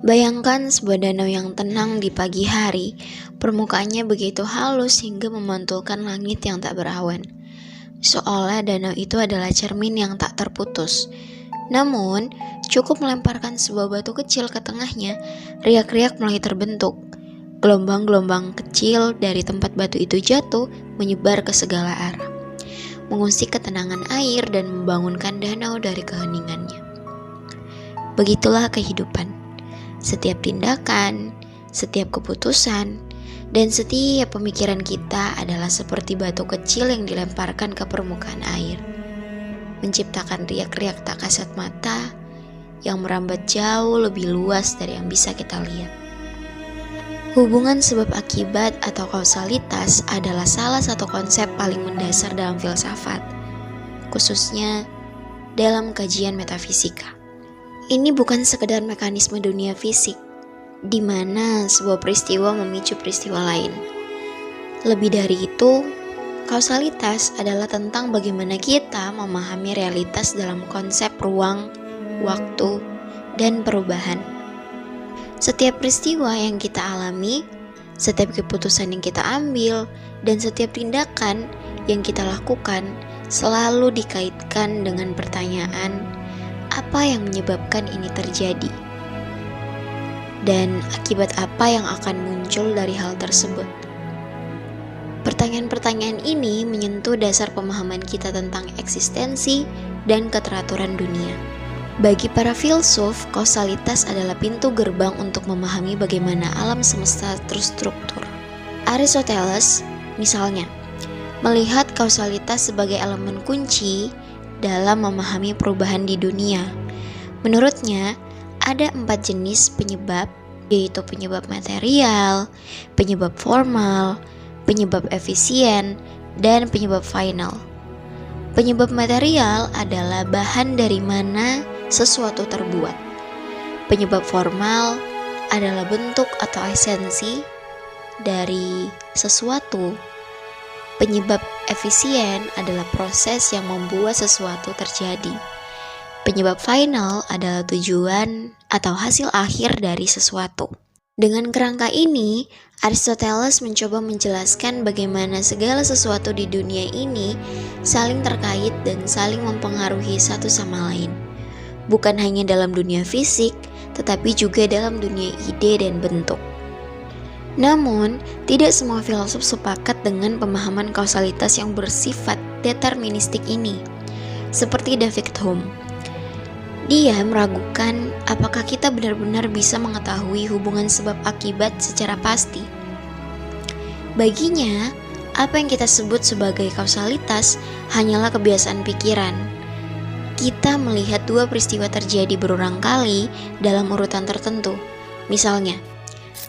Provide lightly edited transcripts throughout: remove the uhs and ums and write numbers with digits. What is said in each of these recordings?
Bayangkan sebuah danau yang tenang di pagi hari, permukaannya begitu halus hingga memantulkan langit yang tak berawan. Seolah danau itu adalah cermin yang tak terputus. Namun, cukup melemparkan sebuah batu kecil ke tengahnya, riak-riak mulai terbentuk. Gelombang-gelombang kecil dari tempat batu itu jatuh menyebar ke segala arah, mengusik ketenangan air dan membangunkan danau dari keheningannya. Begitulah kehidupan. Setiap tindakan, setiap keputusan, dan setiap pemikiran kita adalah seperti batu kecil yang dilemparkan ke permukaan air, menciptakan riak-riak tak kasat mata yang merambat jauh lebih luas dari yang bisa kita lihat. Hubungan sebab akibat atau kausalitas adalah salah satu konsep paling mendasar dalam filsafat, khususnya dalam kajian metafisika. Ini bukan sekedar mekanisme dunia fisik, di mana sebuah peristiwa memicu peristiwa lain. Lebih dari itu, kausalitas adalah tentang bagaimana kita memahami realitas dalam konsep ruang, waktu, dan perubahan. Setiap peristiwa yang kita alami, setiap keputusan yang kita ambil, dan setiap tindakan yang kita lakukan selalu dikaitkan dengan pertanyaan, apa yang menyebabkan ini terjadi? Dan akibat apa yang akan muncul dari hal tersebut? Pertanyaan-pertanyaan ini menyentuh dasar pemahaman kita tentang eksistensi dan keteraturan dunia. Bagi para filsuf, kausalitas adalah pintu gerbang untuk memahami bagaimana alam semesta terstruktur. Aristoteles, misalnya, melihat kausalitas sebagai elemen kunci dalam memahami perubahan di dunia. Menurutnya, ada 4 jenis penyebab, yaitu penyebab material, penyebab formal, penyebab efisien, dan penyebab final. Penyebab material adalah bahan dari mana sesuatu terbuat. Penyebab formal adalah bentuk atau esensi dari sesuatu. Penyebab efisien adalah proses yang membuat sesuatu terjadi. Penyebab final adalah tujuan atau hasil akhir dari sesuatu. Dengan kerangka ini, Aristoteles mencoba menjelaskan bagaimana segala sesuatu di dunia ini saling terkait dan saling mempengaruhi satu sama lain. Bukan hanya dalam dunia fisik, tetapi juga dalam dunia ide dan bentuk. Namun, tidak semua filsuf sepakat dengan pemahaman kausalitas yang bersifat deterministik ini, seperti David Hume. Dia meragukan apakah kita benar-benar bisa mengetahui hubungan sebab akibat secara pasti. Baginya, apa yang kita sebut sebagai kausalitas hanyalah kebiasaan pikiran. Kita melihat 2 peristiwa terjadi berulang kali dalam urutan tertentu. Misalnya,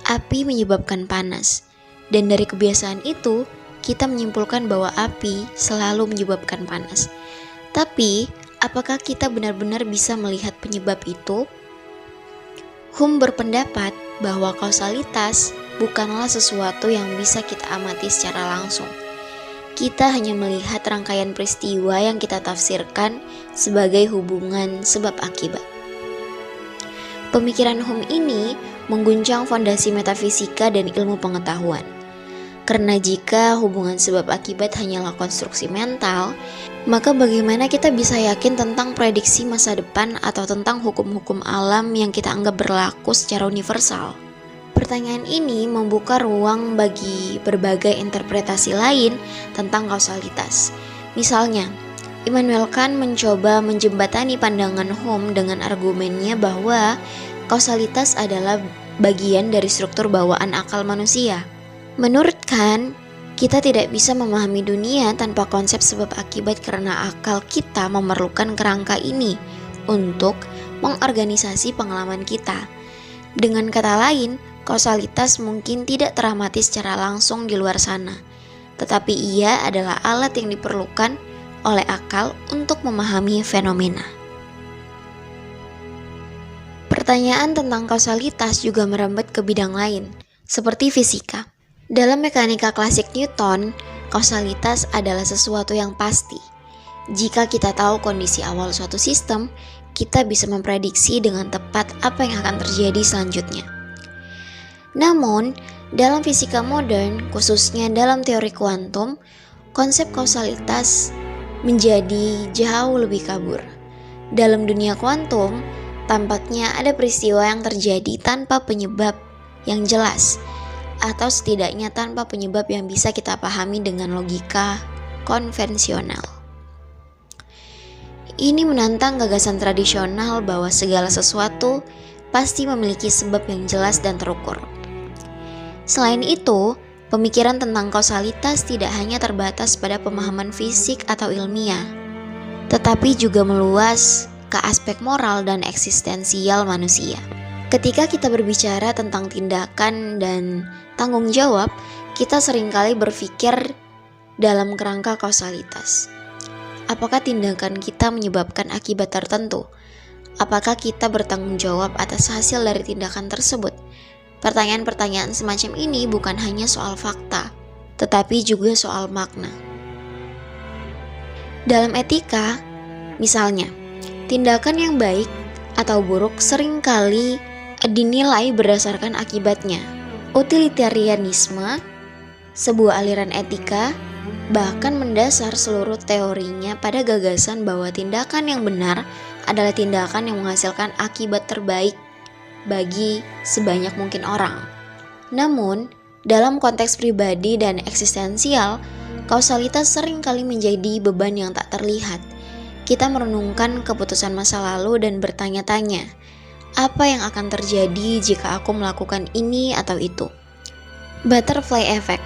api menyebabkan panas, dan dari kebiasaan itu, kita menyimpulkan bahwa api selalu menyebabkan panas. Tapi, apakah kita benar-benar bisa melihat penyebab itu? Hume berpendapat bahwa kausalitas bukanlah sesuatu yang bisa kita amati secara langsung. Kita hanya melihat rangkaian peristiwa yang kita tafsirkan sebagai hubungan sebab akibat. Pemikiran Hume ini mengguncang fondasi metafisika dan ilmu pengetahuan. Karena jika hubungan sebab akibat hanyalah konstruksi mental, maka bagaimana kita bisa yakin tentang prediksi masa depan atau tentang hukum-hukum alam yang kita anggap berlaku secara universal? Pertanyaan ini membuka ruang bagi berbagai interpretasi lain tentang kausalitas. Misalnya, Immanuel Kant mencoba menjembatani pandangan Hume dengan argumennya bahwa kausalitas adalah bagian dari struktur bawaan akal manusia. Menurut Kant, kita tidak bisa memahami dunia tanpa konsep sebab akibat karena akal kita memerlukan kerangka ini untuk mengorganisasi pengalaman kita. Dengan kata lain, kausalitas mungkin tidak teramati secara langsung di luar sana, tetapi ia adalah alat yang diperlukan oleh akal untuk memahami fenomena. Pertanyaan tentang kausalitas juga merambat ke bidang lain, seperti fisika. Dalam mekanika klasik Newton, kausalitas adalah sesuatu yang pasti. Jika kita tahu kondisi awal suatu sistem, kita bisa memprediksi dengan tepat apa yang akan terjadi selanjutnya. Namun, dalam fisika modern, khususnya dalam teori kuantum, konsep kausalitas menjadi jauh lebih kabur. Dalam dunia kuantum, tampaknya ada peristiwa yang terjadi tanpa penyebab yang jelas, atau setidaknya tanpa penyebab yang bisa kita pahami dengan logika konvensional. Ini menantang gagasan tradisional bahwa segala sesuatu pasti memiliki sebab yang jelas dan terukur. Selain itu, pemikiran tentang kausalitas tidak hanya terbatas pada pemahaman fisik atau ilmiah, tetapi juga meluas ke aspek moral dan eksistensial manusia. Ketika kita berbicara tentang tindakan dan tanggung jawab, kita seringkali berpikir dalam kerangka kausalitas. Apakah tindakan kita menyebabkan akibat tertentu? Apakah kita bertanggung jawab atas hasil dari tindakan tersebut? Pertanyaan-pertanyaan semacam ini bukan hanya soal fakta, tetapi juga soal makna. Dalam etika, misalnya, tindakan yang baik atau buruk seringkali dinilai berdasarkan akibatnya. Utilitarianisme, sebuah aliran etika, bahkan mendasar seluruh teorinya pada gagasan bahwa tindakan yang benar adalah tindakan yang menghasilkan akibat terbaik bagi sebanyak mungkin orang. Namun, dalam konteks pribadi dan eksistensial, kausalitas seringkali menjadi beban yang tak terlihat. Kita merenungkan keputusan masa lalu dan bertanya-tanya, apa yang akan terjadi jika aku melakukan ini atau itu? Butterfly effect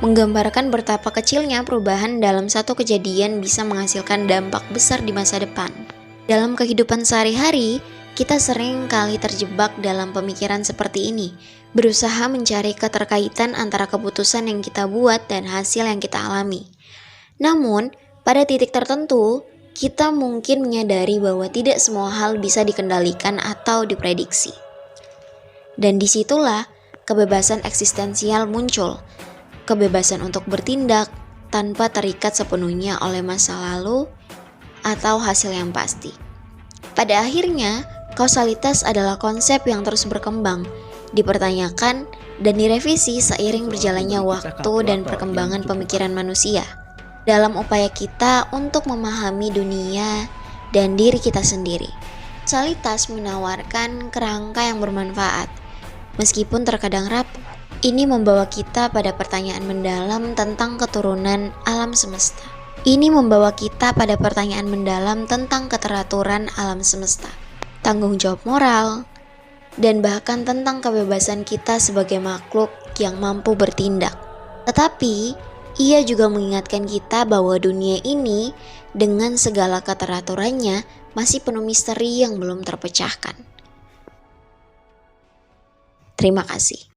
menggambarkan betapa kecilnya perubahan dalam satu kejadian bisa menghasilkan dampak besar di masa depan. Dalam kehidupan sehari-hari, kita sering kali terjebak dalam pemikiran seperti ini, berusaha mencari keterkaitan antara keputusan yang kita buat dan hasil yang kita alami. Namun, pada titik tertentu, kita mungkin menyadari bahwa tidak semua hal bisa dikendalikan atau diprediksi. Dan disitulah kebebasan eksistensial muncul, kebebasan untuk bertindak tanpa terikat sepenuhnya oleh masa lalu atau hasil yang pasti. Pada akhirnya, kausalitas adalah konsep yang terus berkembang, dipertanyakan, dan direvisi seiring berjalannya waktu dan perkembangan pemikiran manusia. Dalam upaya kita untuk memahami dunia dan diri kita sendiri, kausalitas menawarkan kerangka yang bermanfaat. Meskipun terkadang rapuh, ini membawa kita pada pertanyaan mendalam tentang keturunan alam semesta. Ini membawa kita pada pertanyaan mendalam tentang keteraturan alam semesta, tanggung jawab moral, dan bahkan tentang kebebasan kita sebagai makhluk yang mampu bertindak. Tetapi, ia juga mengingatkan kita bahwa dunia ini dengan segala keteraturannya masih penuh misteri yang belum terpecahkan. Terima kasih.